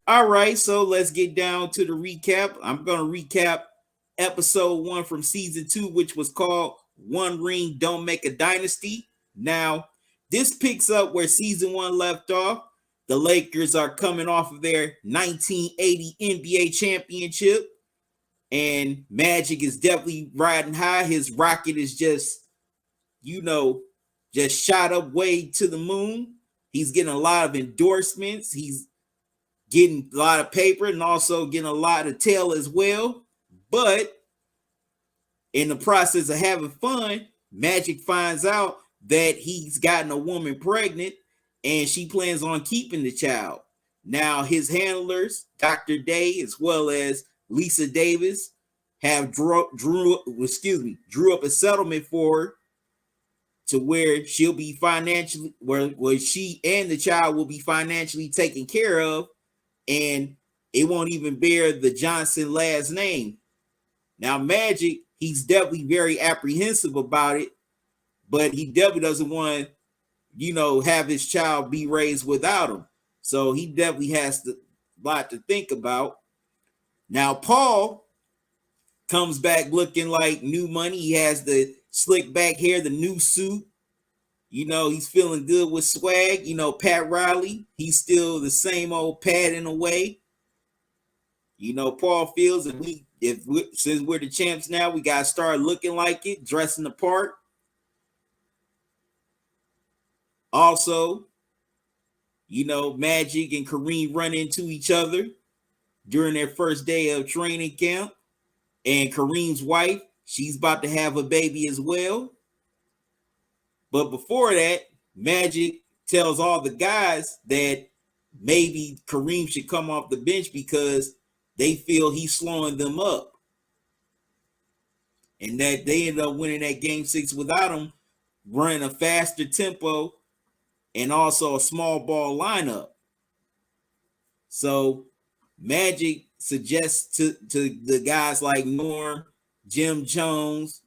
All right, so let's get down to the recap. I'm going to recap episode 1 from season 2, which was called One Ring Don't Make a Dynasty. Now, this picks up where season 1 left off. The Lakers are coming off of their 1980 NBA championship, and Magic is definitely riding high. His rocket is just shot up way to the moon. He's getting a lot of endorsements. He's getting a lot of paper and also getting a lot of tail as well. But in the process of having fun, Magic finds out that he's gotten a woman pregnant and she plans on keeping the child. Now, his handlers, Dr. Day, as well as Lisa Davis, have drew up a settlement for her to where she'll be financially, where she and the child will be financially taken care of, and it won't even bear the Johnson last name. Now, Magic, he's definitely very apprehensive about it, but he definitely doesn't want to, have his child be raised without him. So he definitely has a lot to think about. Now, Paul comes back looking like new money. He has the slick back hair, the new suit. He's feeling good with swag. Pat Riley, he's still the same old Pat in a way. Paul feels that since we're the champs now, we got to start looking like it, dressing the part. Also, Magic and Kareem run into each other during their first day of training camp. And Kareem's wife, she's about to have a baby as well. But before that, Magic tells all the guys that maybe Kareem should come off the bench because they feel he's slowing them up. And that they end up winning that game 6 without him, running a faster tempo and also a small ball lineup. So Magic suggests to the guys like Norm, Jim Jones,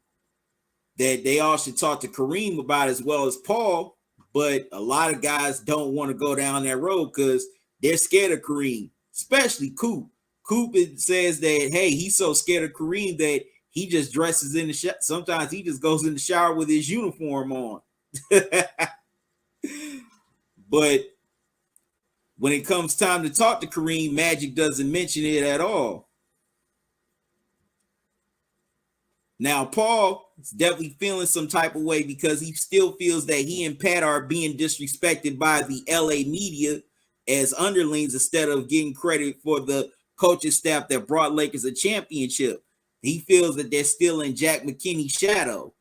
that they all should talk to Kareem about as well as Paul. But a lot of guys don't want to go down that road because they're scared of Kareem, especially Coop. Coop says that, hey, he's so scared of Kareem that he just dresses in the shower. Sometimes he just goes in the shower with his uniform on. But when it comes time to talk to Kareem, Magic doesn't mention it at all. Now, Paul is definitely feeling some type of way because he still feels that he and Pat are being disrespected by the LA media as underlings instead of getting credit for the coaching staff that brought Lakers a championship. He feels that they're still in Jack McKinney's shadow,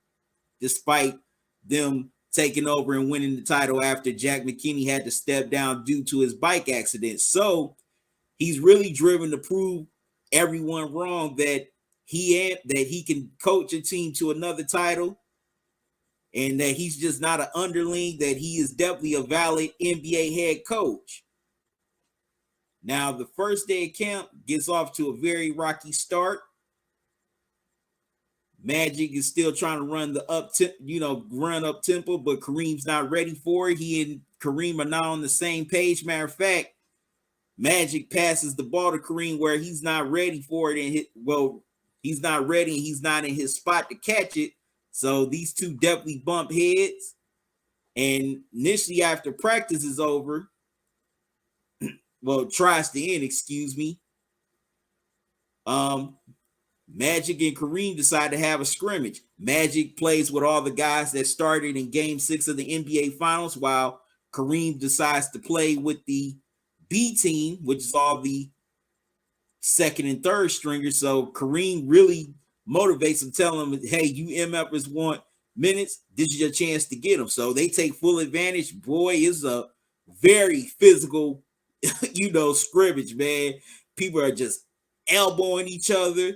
despite them taking over and winning the title after Jack McKinney had to step down due to his bike accident. So he's really driven to prove everyone wrong that he can coach a team to another title and that he's just not an underling, that he is definitely a valid NBA head coach. Now, the first day of camp gets off to a very rocky start. Magic is still trying to run run up tempo, but Kareem's not ready for it. He and Kareem are not on the same page. Matter of fact, Magic passes the ball to Kareem where he's not ready for it, and he's not ready and he's not in his spot to catch it. So these two definitely bump heads. And initially, after practice is over, tries to end, excuse me. Magic and Kareem decide to have a scrimmage. Magic plays with all the guys that started in Game 6 of the NBA Finals, while Kareem decides to play with the B team, which is all the second and third stringers. So Kareem really motivates them, telling them, hey, you MFers want minutes, this is your chance to get them. So they take full advantage. Boy, it's a very physical, scrimmage, man. People are just elbowing each other,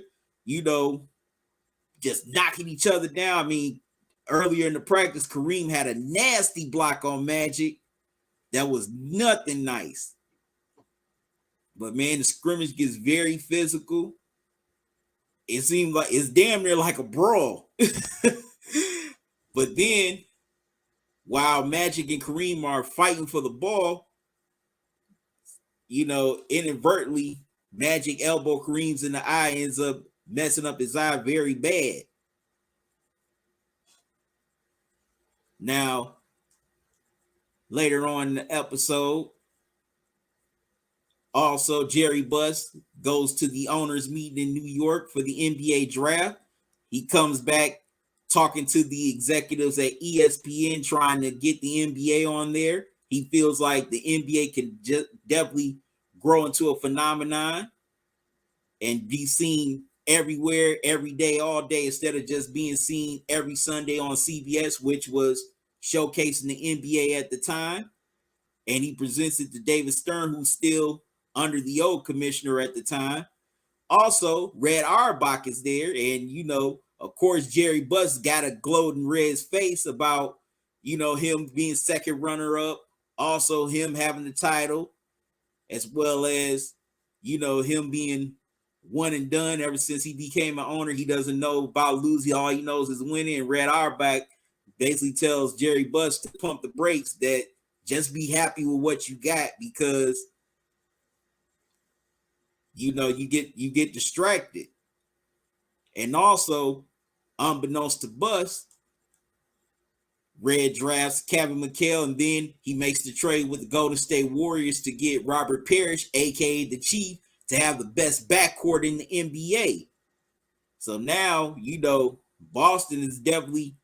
just knocking each other down. I mean, earlier in the practice, Kareem had a nasty block on Magic that was nothing nice. But, man, the scrimmage gets very physical. It seems like it's damn near like a brawl. But then, while Magic and Kareem are fighting for the ball, inadvertently, Magic elbow Kareem's in the eye, ends up messing up his eye very bad. Now, later on in the episode, also Jerry Buss goes to the owners' meeting in New York for the NBA draft. He comes back talking to the executives at ESPN, trying to get the NBA on there. He feels like the NBA can definitely grow into a phenomenon and be seen everywhere, every day, all day, instead of just being seen every Sunday on CBS, which was showcasing the NBA at the time. And he presents it to David Stern, who's still under the old commissioner at the time. Also, Red Auerbach is there, and of course, Jerry Buss got a glow in Red's face about him being second runner-up, also him having the title, as well as him being one and done. Ever since he became an owner, he doesn't know about losing. All he knows is winning. And Red Auerbach basically tells Jerry Buss to pump the brakes, that just be happy with what you got, because you get distracted. And also, unbeknownst to Buss, Red drafts Kevin McHale, and then he makes the trade with the Golden State Warriors to get Robert Parrish, aka the Chief, to have the best backcourt in the NBA. So now, Boston is definitely,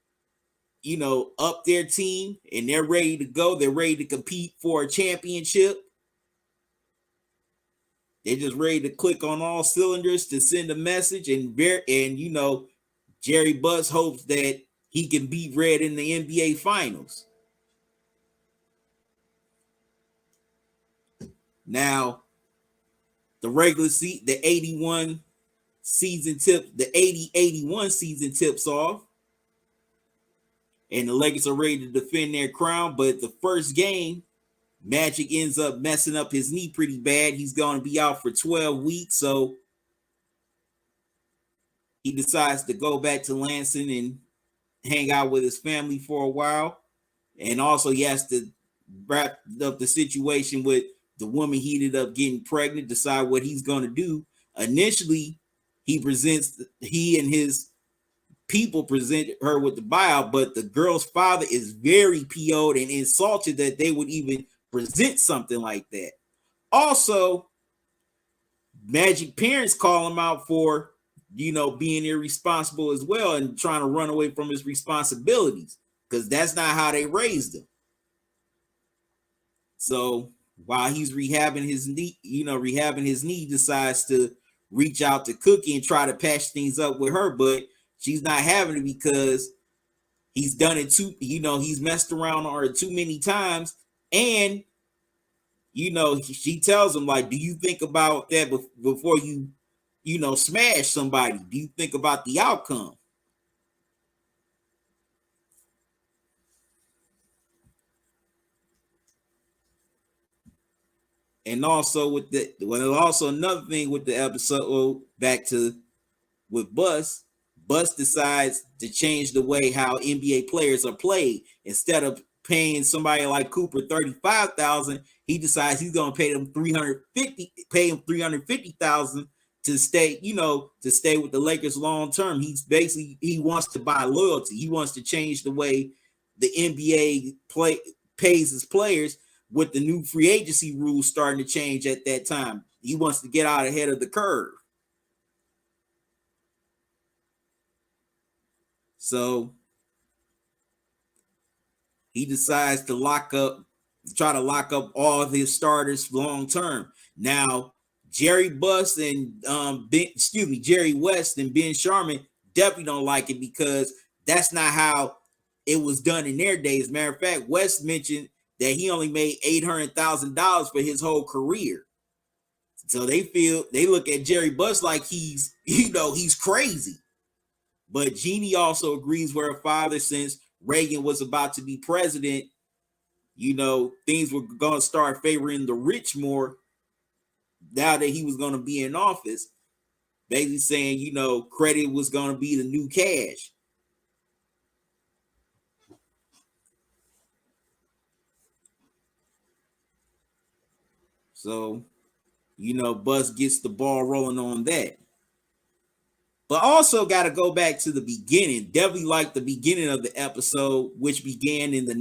up their team, and they're ready to go. They're ready to compete for a championship. They're just ready to click on all cylinders to send a message, and Jerry Buss hopes that he can beat Red in the NBA Finals. Now, the regular season, the 81 season tip, the 80-81 season tips off, and the Lakers are ready to defend their crown. But the first game, Magic ends up messing up his knee pretty bad. He's going to be out for 12 weeks, so he decides to go back to Lansing and hang out with his family for a while. And also, he has to wrap up the situation with the woman he ended up getting pregnant, decide what he's going to do. Initially, he and his people present her with the buyout, but the girl's father is very PO'd and insulted that they would even present something like that. Also, Magic parents call him out for, being irresponsible as well and trying to run away from his responsibilities, because that's not how they raised him. So while he's rehabbing his knee, decides to reach out to Cookie and try to patch things up with her, but she's not having it because he's done it too. He's messed around on her too many times, and she tells him, like, do you think about that before you smash somebody? Do you think about the outcome? And also another thing with the episode, back to with Buss decides to change the way how NBA players are played. Instead of paying somebody like Cooper $35,000, he decides he's going to pay him $350,000 to stay, to stay with the Lakers long term. He wants to buy loyalty. He wants to change the way the NBA pays his players, with the new free agency rules starting to change at that time. He wants to get out ahead of the curve. So he decides to try to lock up all of his starters long term. Now, Jerry West and Ben Sharman definitely don't like it, because that's not how it was done in their days. Matter of fact, West mentioned that he only made $800,000 for his whole career. So they look at Jerry Buss like he's crazy. But Jeannie also agrees with her father, since Reagan was about to be president. Things were going to start favoring the rich more now that he was going to be in office. Basically saying, credit was going to be the new cash. So Bus gets the ball rolling on that. But also got to go back to the beginning. Definitely like the beginning of the episode, which began in the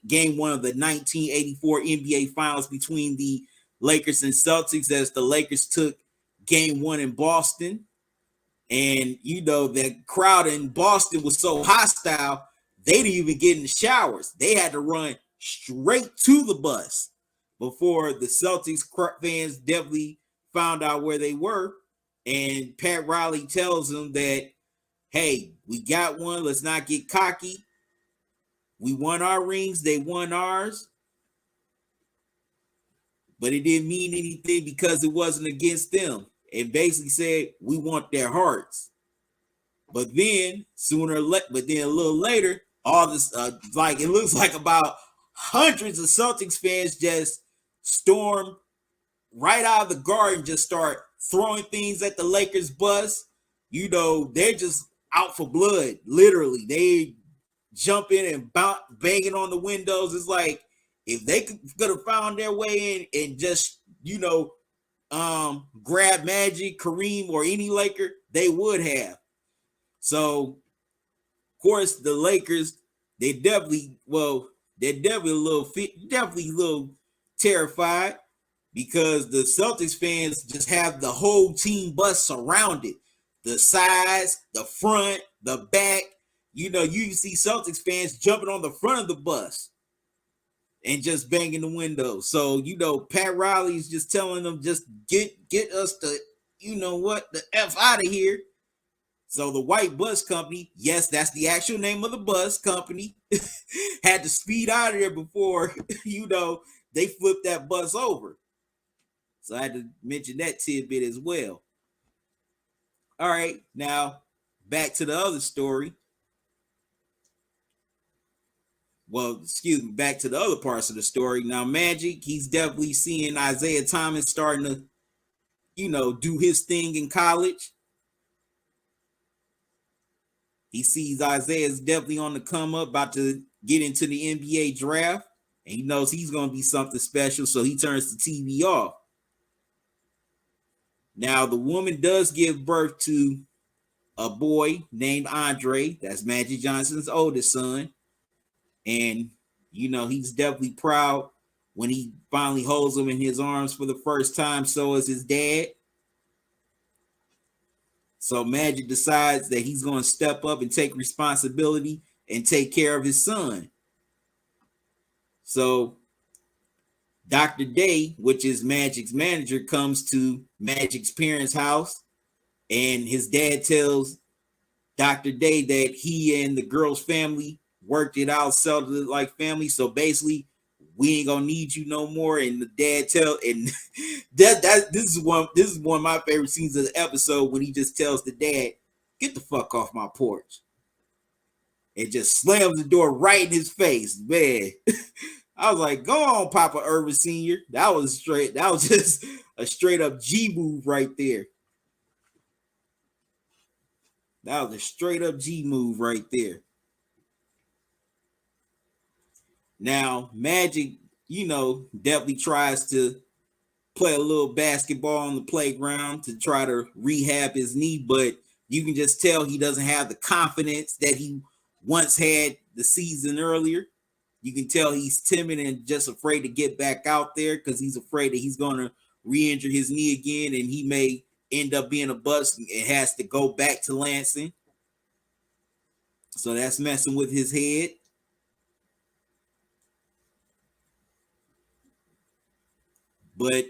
game one of the 1984 NBA Finals between the Lakers and Celtics, as the Lakers took game one in Boston. And the crowd in Boston was so hostile, they didn't even get in the showers. They had to run straight to the bus before the Celtics fans definitely found out where they were. And Pat Riley tells them that, hey, we got one. Let's not get cocky. We won our rings. They won ours. But it didn't mean anything because it wasn't against them. And basically said, we want their hearts. But then a little later, all this, it looks like about hundreds of Celtics fans just storm right out of the garden, just start throwing things at the Lakers bus. They're just out for blood. Literally, they jump in and banging on the windows. It's like if they could have found their way in and just grab Magic, Kareem, or any Laker, they would have. So, of course, the Lakers, they're definitely a little terrified, because the Celtics fans just have the whole team bus surrounded. The sides, the front, the back. You see Celtics fans jumping on the front of the bus and just banging the windows. So, Pat Riley's just telling them, just get us the F out of here. So the white bus company, yes, that's the actual name of the bus company, had to speed out of there before, they flipped that bus over. So I had to mention that tidbit as well. All right, now back to the other story. Well, back to the other parts of the story. Now, Magic, he's definitely seeing Isaiah Thomas starting to, do his thing in college. He sees Isaiah's definitely on the come up, about to get into the NBA draft, and he knows he's going to be something special, so he turns the TV off. Now, the woman does give birth to a boy named Andre. That's Magic Johnson's oldest son. And, he's definitely proud when he finally holds him in his arms for the first time. So is his dad. So Magic decides that he's going to step up and take responsibility and take care of his son. So Dr. Day, which is Magic's manager, comes to Magic's parents' house, and his dad tells Dr. Day that he and the girl's family worked it out, settled it like family. So basically, we ain't gonna need you no more. And the dad this is one of my favorite scenes of the episode, when he just tells the dad, "Get the fuck off my porch," and just slams the door right in his face. Man, I was like, "Go on, Papa Irvin Sr." That was just a straight up G move right there. That was a straight up G move right there. Now, Magic, definitely tries to play a little basketball on the playground to try to rehab his knee, but you can just tell he doesn't have the confidence that he once had the season earlier. You can tell he's timid and just afraid to get back out there, because he's afraid that he's going to re-injure his knee again, and he may end up being a bust and has to go back to Lansing. So that's messing with his head. But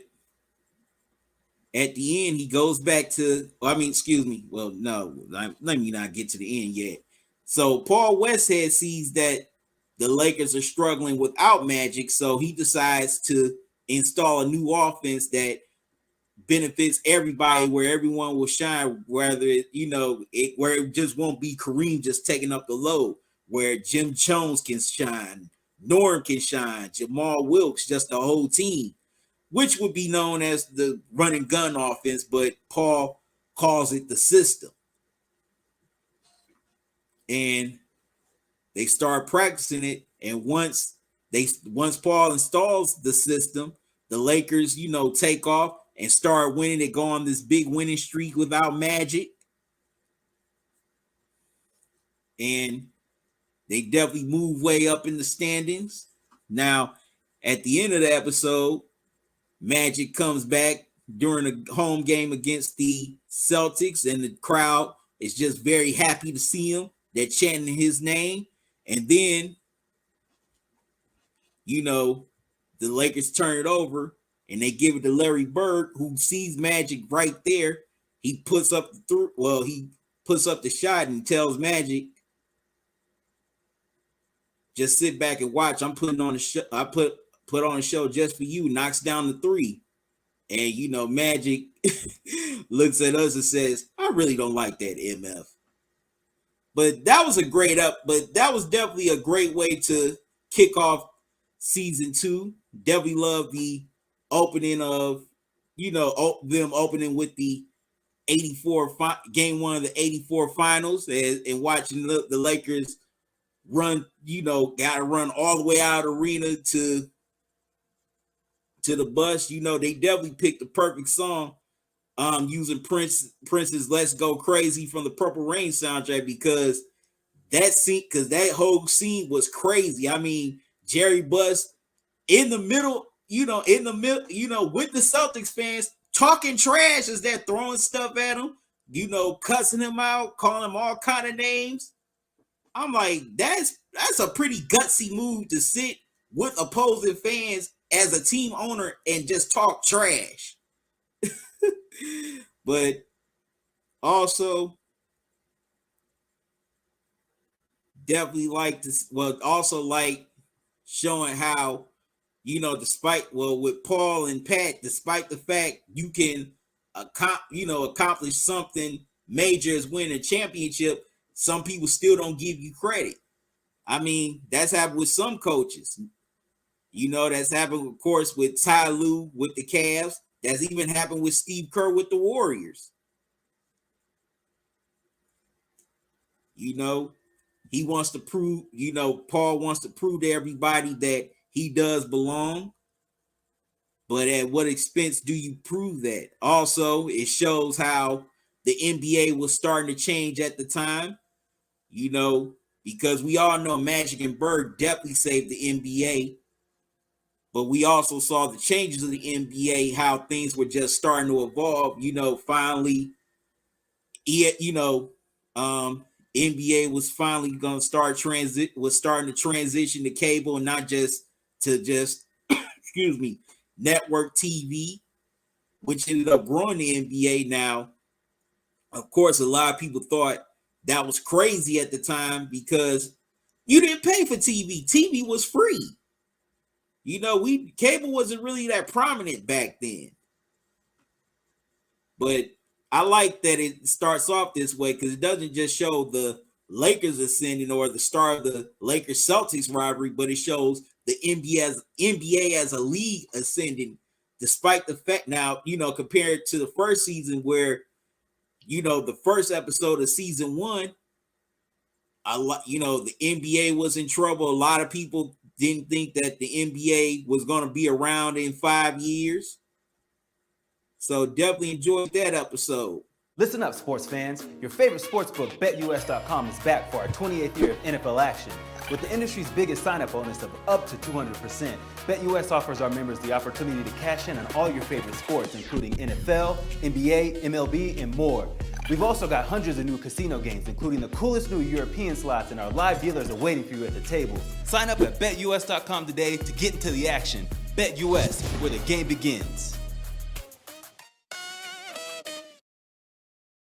at the end, he goes back to, well, no, let me not get to the end yet. So Paul Westhead sees that the Lakers are struggling without Magic, so he decides to install a new offense that benefits everybody, where everyone will shine, where it just won't be Kareem just taking up the load, where Jim Jones can shine, Norm can shine, Jamal Wilkes, just the whole team, which would be known as the run and gun offense, but Paul calls it the system. And they start practicing it, and once Paul installs the system, the Lakers, take off. and start winning. They go on this big winning streak without Magic. And they definitely move way up in the standings. Now, at the end of the episode, Magic comes back during a home game against the Celtics, and the crowd is just very happy to see him. They're chanting his name. And then, the Lakers turn it over, and they give it to Larry Bird, who sees Magic right there. He puts up the shot and tells Magic, just sit back and watch. I'm putting on a show. I put on a show just for you. Knocks down the three. And, Magic looks at us and says, I really don't like that, MF. But that was definitely a great way to kick off season 2. Definitely love the opening of, them opening with the 84 game 1 of the 84 finals and watching the Lakers run, got to run all the way out of the arena to the bus. They definitely picked the perfect song using Prince's Let's Go Crazy from the Purple Rain soundtrack, because that whole scene was crazy. I mean, Jerry Buss in the middle, with the Celtics fans talking trash as they're throwing stuff at him, cussing him out, calling him all kind of names. I'm like, that's a pretty gutsy move to sit with opposing fans as a team owner and just talk trash. But also definitely like this. Well, also like showing how, with Paul and Pat, despite the fact you can, accomplish something major as winning a championship, some people still don't give you credit. I mean, that's happened with some coaches. That's happened, of course, with Ty Lue with the Cavs. That's even happened with Steve Kerr with the Warriors. He wants to prove, Paul wants to prove to everybody that he does belong. But at what expense do you prove that? Also, it shows how the NBA was starting to change at the time. Because we all know Magic and Bird definitely saved the NBA. But we also saw the changes of the NBA, how things were just starting to evolve. Finally, NBA was finally going to start starting to transition to cable and not just to network TV, which ended up growing the NBA. Now, of course, a lot of people thought that was crazy at the time because you didn't pay for TV. TV was free. Cable wasn't really that prominent back then. But I like that it starts off this way because it doesn't just show the Lakers ascending or the start of the Lakers-Celtics rivalry, but it shows the NBA as a league ascending, despite the fact now, compared to the first season where, the first episode of season 1, the NBA was in trouble. A lot of people didn't think that the NBA was going to be around in 5 years. So definitely enjoyed that episode. Listen up, sports fans. Your favorite sportsbook, BetUs.com, is back for our 28th year of NFL action. With the industry's biggest sign-up bonus of up to 200%, BetUS offers our members the opportunity to cash in on all your favorite sports, including NFL, NBA, MLB, and more. We've also got hundreds of new casino games, including the coolest new European slots, and our live dealers are waiting for you at the table. Sign up at BetUS.com today to get into the action. BetUS, where the game begins.